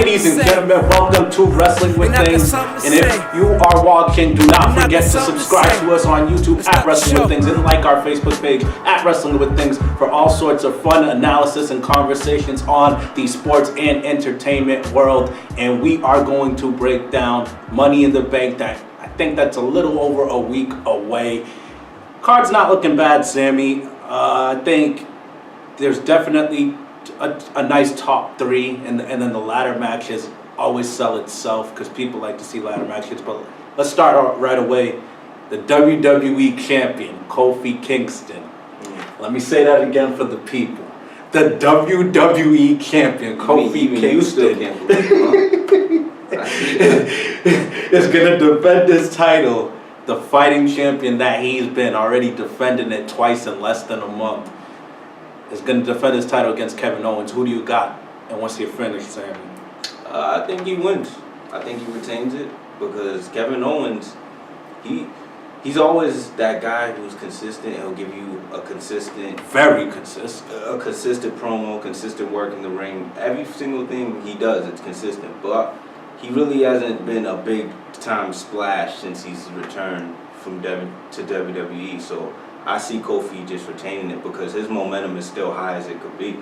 Ladies and gentlemen, welcome to Wrestling with Things. And if you are watching, do not forget to subscribe to us on YouTube at Wrestling with Things and like our Facebook page at Wrestling with Things for all sorts of fun analysis and conversations on the sports and entertainment world. And we are going to break down Money in the Bank. That I think that's a little over a week away. Card's not looking bad, Sammy. I think there's definitely a nice top three, and then the ladder matches always sell itself because people like to see ladder matches. But let's start out right away. The WWE champion, Kofi Kingston. Let me say that again for the people. The WWE champion, Kofi Kingston, is going to defend his title. The fighting champion that he's been, already defending it twice in less than a month, is going to defend his title against Kevin Owens. Who do you got? And what's your finish, Sammy? I think he wins. I think he retains it because Kevin Owens, he's always that guy who's consistent. He'll give you a consistent, very consistent, a consistent promo, consistent work in the ring. Every single thing he does, it's consistent. But he really hasn't been a big time splash since he's returned from to WWE. So I see Kofi just retaining it because his momentum is still high as it could be.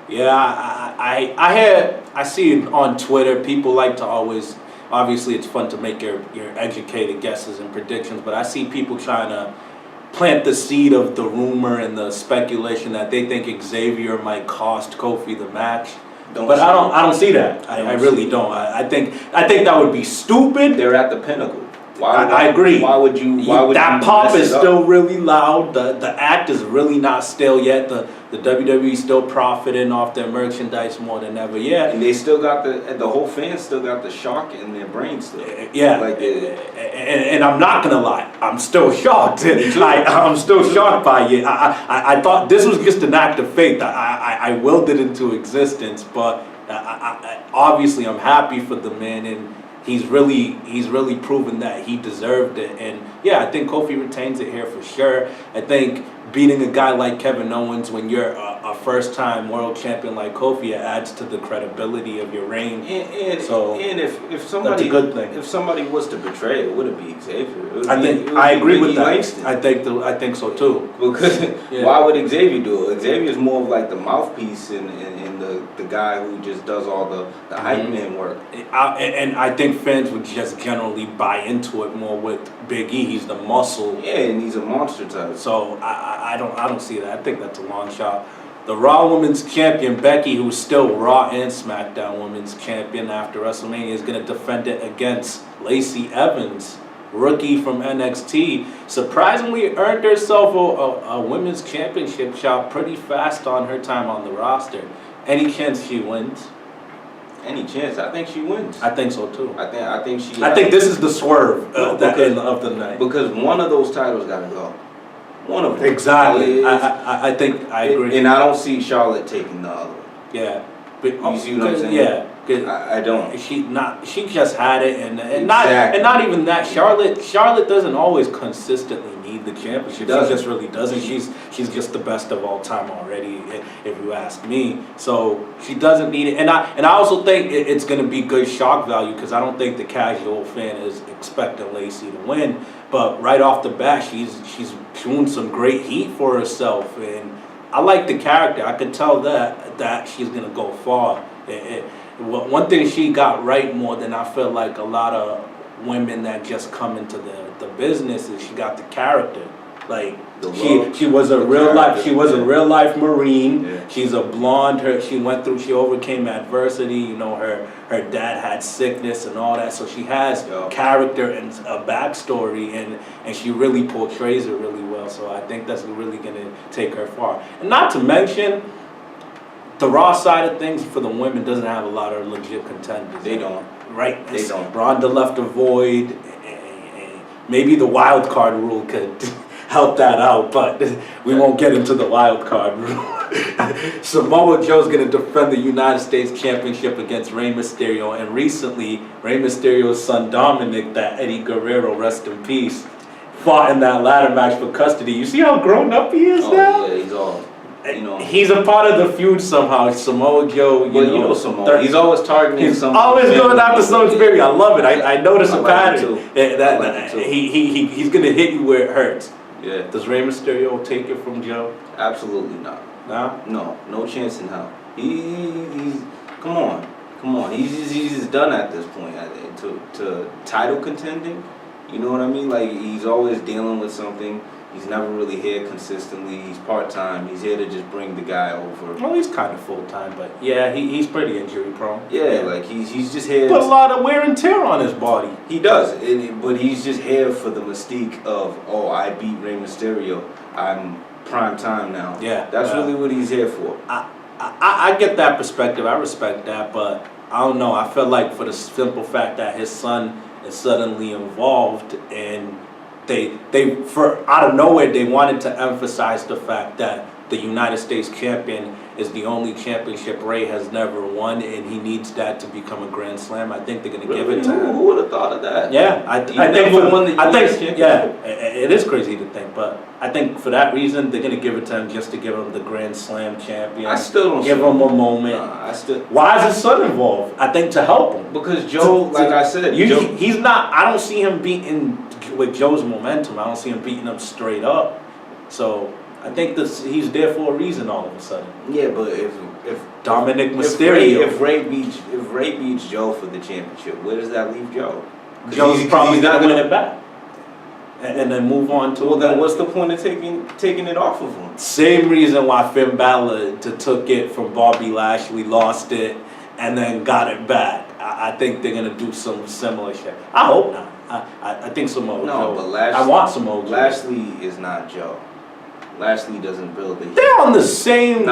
Yeah, I see it on Twitter. People like to always, obviously it's fun to make your educated guesses and predictions, but I see people trying to plant the seed of the rumor and the speculation that they think Xavier might cost Kofi the match. But I don't see that. I really don't. I think that would be stupid. They're at the pinnacle. I agree. Why would you? That pop is still really loud. The act is really not stale yet. The WWE still profiting off their merchandise more than ever. Yeah, and they still got the whole fans still got the shock in their brain still. Yeah, and I'm not gonna lie, I'm still shocked. I'm still shocked by it. I thought this was just an act of faith. I willed it into existence, but obviously I'm happy for the man, and he's really proven that he deserved it. And yeah, I think Kofi retains it here for sure. I think beating a guy like Kevin Owens when you're a first-time world champion like Kofi, it adds to the credibility of your reign. And if somebody, that's a good thing. If somebody was to betray it, would it be Xavier? I agree with that. Langston. I think so too. Because why would Xavier do it? Xavier's more of like the mouthpiece and the guy who just does all the hype man work. And I think fans would just generally buy into it more with Big E. He's the muscle. Yeah, and he's a monster type. So I don't see that. I think that's a long shot. The Raw Women's Champion, Becky, who's still Raw and SmackDown Women's Champion after WrestleMania, is going to defend it against Lacey Evans, rookie from NXT. Surprisingly earned herself a Women's Championship shot pretty fast on her time on the roster. Any chance she wins? Any chance? I think she wins. I think so too. I think this is the swerve of the night. Because one of those titles got to go. One of them. Exactly. I think I agree. And I don't see Charlotte taking the other one. Yeah. But you see what I'm saying? Yeah. I don't. She just had it, and not even that. Charlotte doesn't always consistently need the championship. She just really doesn't. She's just the best of all time already, if you ask me. So she doesn't need it, and I also think it's going to be good shock value because I don't think the casual fan is expecting Lacey to win. But right off the bat, she's doing some great heat for herself, and I like the character. I could tell that she's going to go far. One thing she got right more than I feel like a lot of women that just come into the business is she got the character. Like she was a real life Marine. Yeah. She's a blonde. She overcame adversity. You know, her dad had sickness and all that. So she has character and a backstory, and she really portrays it really well. So I think that's really gonna take her far. And not to mention, the Raw side of things for the women doesn't have a lot of legit contenders. They don't. Right? They don't. Ronda left a void. Maybe the wild card rule could help that out, but we won't get into the wild card rule. Samoa Joe's going to defend the United States Championship against Rey Mysterio, and recently Rey Mysterio's son Dominic, that Eddie Guerrero, rest in peace, fought in that ladder match for custody. You see how grown up he is now? Yeah, he's all. He's a part of the feud somehow. Samoa Joe, you know Samoa. He's always targeting. He's always going after someone's baby. I love it. I notice a pattern. He's gonna hit you where it hurts. Yeah. Does Rey Mysterio take it from Joe? Absolutely not. No. No chance in hell. He's come on. He's done at this point. I think to title contending. You know what I mean? Like, he's always dealing with something. He's never really here consistently. He's part-time. He's here to just bring the guy over. Well, he's kind of full-time, but yeah, he's pretty injury-prone. Yeah, like, he's just here. Put a lot of wear and tear on his body. He does, but he's just here for the mystique of, I beat Rey Mysterio. I'm prime time now. Yeah. That's really what he's here for. I get that perspective. I respect that, but I don't know. I feel like for the simple fact that his son is suddenly involved, and they out of nowhere they wanted to emphasize the fact that the United States champion is the only championship Rey has never won, and he needs that to become a Grand Slam. I think they're going to give it to him. Who would have thought of that? Yeah, I think it is crazy to think, but I think for that reason they're going to give it to him just to give him the Grand Slam champion. I still don't give him a moment. Why is his son involved? I think to help him, because Joe, like I said, he's not. I don't see him beating with Joe's momentum. I don't see him beating him straight up. So I think he's there for a reason all of a sudden. Yeah, but if Dominic Mysterio, if Rey beats Joe for the championship, where does that leave Joe? Joe's probably not going to win it back, and then move on to. Well, then what's the point of taking it off of him? Same reason why Finn Balor took it from Bobby Lashley, lost it, and then got it back. I think they're going to do some similar shit. I hope not. I think Samoa Joe. But Lashley, I want Samoa Joe. Lashley is not Joe. Lashley doesn't build the heat. They're on the same.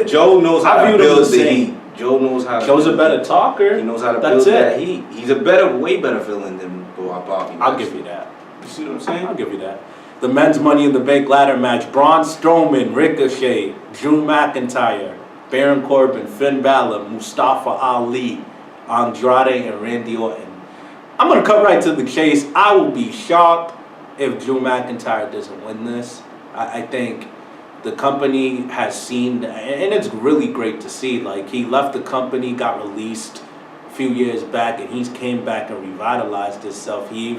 Joe knows how to build the heat. Joe knows how to. Joe's a better talker. He knows how to build that heat. He's a way better villain than Bobby. I'll give you that. You see what I'm saying? I'll give you that. The men's Money in the Bank ladder match: Braun Strowman, Ricochet, Drew McIntyre, Baron Corbin, Finn Balor, Mustafa Ali, Andrade, and Randy Orton. I'm gonna cut right to the chase. I will be shocked if Drew McIntyre doesn't win this. I think the company has seen, and it's really great to see, like, he left the company, got released a few years back, and he's came back and revitalized himself. He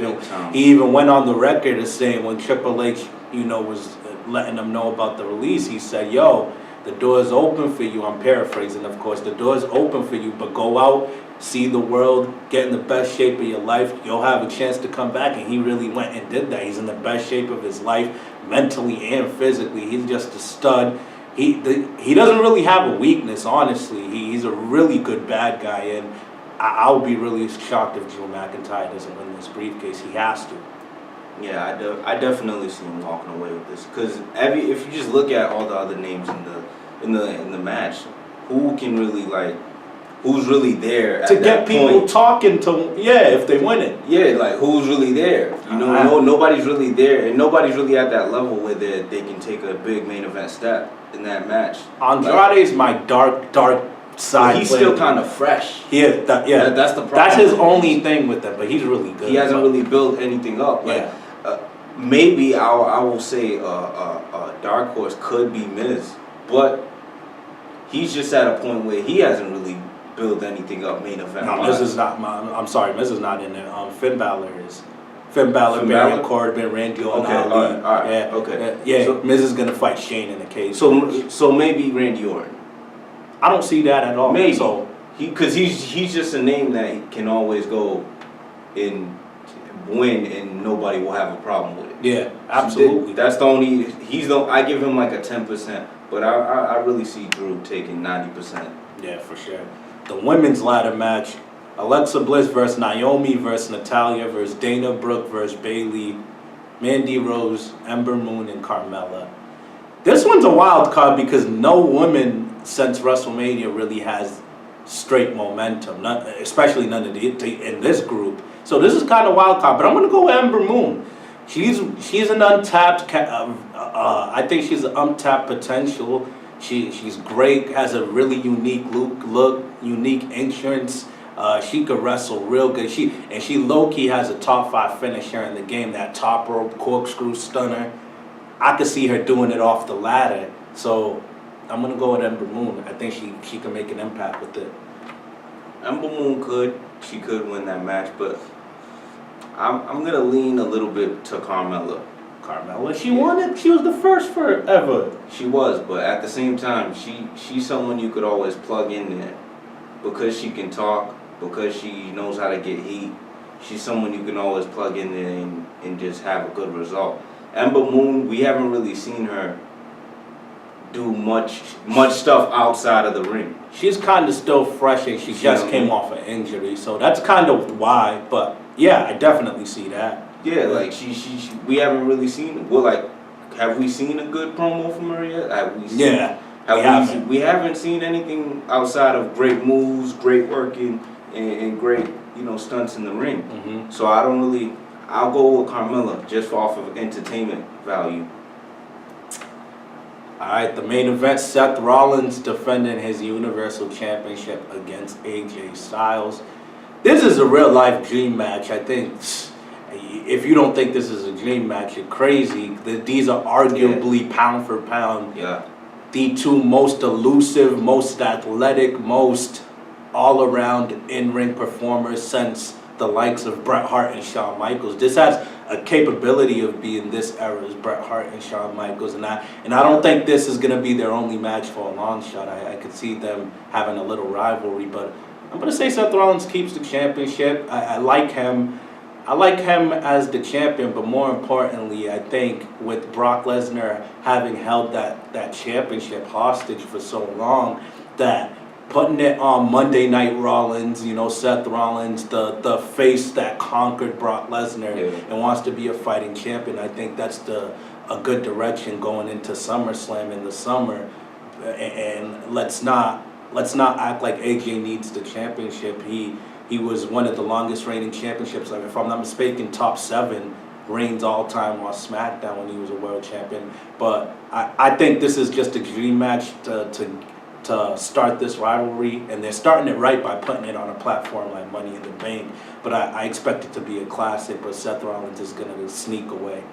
even went on the record as saying when Triple H, was letting them know about the release, he said, yo, the door's open for you. I'm paraphrasing, of course. The door's open for you, but go out, see the world, get in the best shape of your life. You'll have a chance to come back. And he really went and did that. He's in the best shape of his life, mentally and physically. He's just a stud. He doesn't really have a weakness, honestly. He's a really good bad guy, and I'll be really shocked if Drew McIntyre doesn't win this briefcase. He has to. Yeah, I definitely see him walking away with this, because if you just look at all the other names in the match, who's really there at to get people talking to if they win it. Yeah, like, who's really there? Nobody's really there, and nobody's really at that level where they can take a big main event step in that match. Andrade's my dark side. He's still kind of fresh. That's the problem. That's his only thing with that, but he's really good. He hasn't really built anything up. Maybe I will say a dark horse could be Miz, but he's just at a point where he hasn't really build anything up main event. No, Miz is not. I'm sorry, Miz is not in there. Finn Balor is. Finn Balor, Baron Corbin, Randy Orton, Ali. All right. Okay. Yeah. So, Miz is gonna fight Shane in the cage. So maybe Randy Orton. I don't see that at all. Maybe. So because he's just a name that can always go and win, and nobody will have a problem with it. Yeah, absolutely. That's the only. I give him like a 10%, but I really see Drew taking 90%. Yeah, for sure. The women's ladder match: Alexa Bliss versus Naomi versus Natalya versus Dana Brooke versus Bayley, Mandy Rose, Ember Moon, and Carmella. This one's a wild card because no woman since WrestleMania really has straight momentum, especially none of in this group. So this is kind of wild card, but I'm gonna go with Ember Moon. She's an untapped. I think she's an untapped potential. She's great, has a really unique look, unique entrance. She could wrestle real good. She low-key has a top 5 finisher in the game, that top rope corkscrew stunner. I could see her doing it off the ladder. So I'm gonna go with Ember Moon. I think she can make an impact with it. Ember Moon she could win that match, but I'm gonna lean a little bit to Carmella. She won it. She was the first forever. She was, but at the same time, she's someone you could always plug in there because she can talk, because she knows how to get heat. She's someone you can always plug in there and just have a good result. Ember Moon, we haven't really seen her do much stuff outside of the ring. She's kind of still fresh, and she just came off an injury, so that's kind of why. But yeah, I definitely see that. Yeah, like we haven't really seen. Well, like, have we seen a good promo from her yet? Have we seen, yeah, we haven't seen anything outside of great moves, great working, and great stunts in the ring. Mm-hmm. So I'll go with Carmella just off of entertainment value. All right, the main event: Seth Rollins defending his Universal Championship against AJ Styles. This is a real life dream match. I think if you don't think this is a dream match, you're crazy. These are arguably pound for pound the two most elusive, most athletic, most all-around in-ring performers since the likes of Bret Hart and Shawn Michaels. This has a capability of being this era's Bret Hart and Shawn Michaels, and I don't think this is going to be their only match for a long shot. I could see them having a little rivalry, but I'm going to say Seth Rollins keeps the championship. I like him. I like him as the champion, but more importantly, I think with Brock Lesnar having held that championship hostage for so long, that putting it on Monday Night Rollins, Seth Rollins, the face that conquered Brock Lesnar and wants to be a fighting champion, I think that's a good direction going into SummerSlam in the summer. And let's not act like AJ needs the championship. He was one of the longest reigning championships. Like, if I'm not mistaken, top 7 reigns all time on SmackDown when he was a world champion. But I think this is just a dream match to start this rivalry, and they're starting it right by putting it on a platform like Money in the Bank. But I expect it to be a classic, but Seth Rollins is going to sneak away.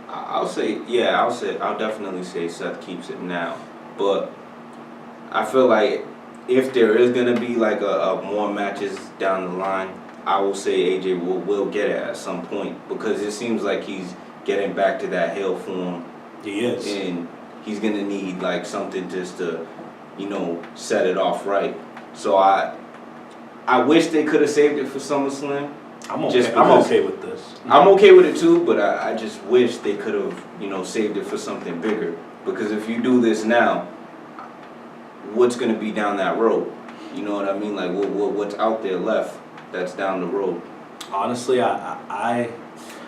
I'll definitely say Seth keeps it now. But I feel like if there is going to be like a more matches down the line, I will say AJ will get it at some point, because it seems like he's getting back to that heel form. He is. And he's going to need like something just to, set it off right. So I wish they could have saved it for SummerSlam. I'm okay with this. I'm okay with it too, but I just wish they could have, saved it for something bigger. Because if you do this now, what's going to be down that road? You know what I mean? Like, what's out there left that's down the road? Honestly, I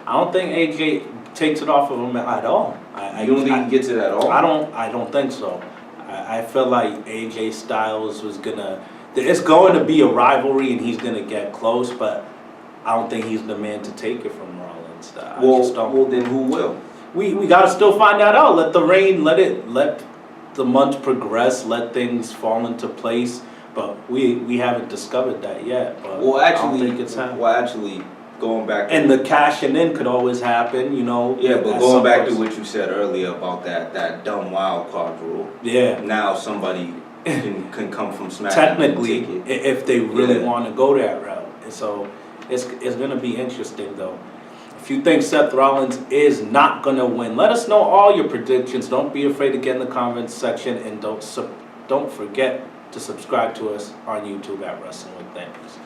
don't think AJ takes it off of him at all. You don't think he gets it at all? I don't think so. I feel like AJ Styles it's going to be a rivalry and he's going to get close, but I don't think he's the man to take it from Rollins. Well, then who will? We got to still find that out. Let the months progress, let things fall into place, but we haven't discovered that yet. But I don't think it's happening. Well, actually, going back to... And the cashing in could always happen, Yeah, but going back to what you said earlier about that dumb wild card rule. Yeah. Now somebody can come from SmackDown. Technically, if they really want to go that route. And so it's going to be interesting, though. If you think Seth Rollins is not going to win, let us know all your predictions. Don't be afraid to get in the comments section, and don't forget to subscribe to us on YouTube at Wrestling with Thames.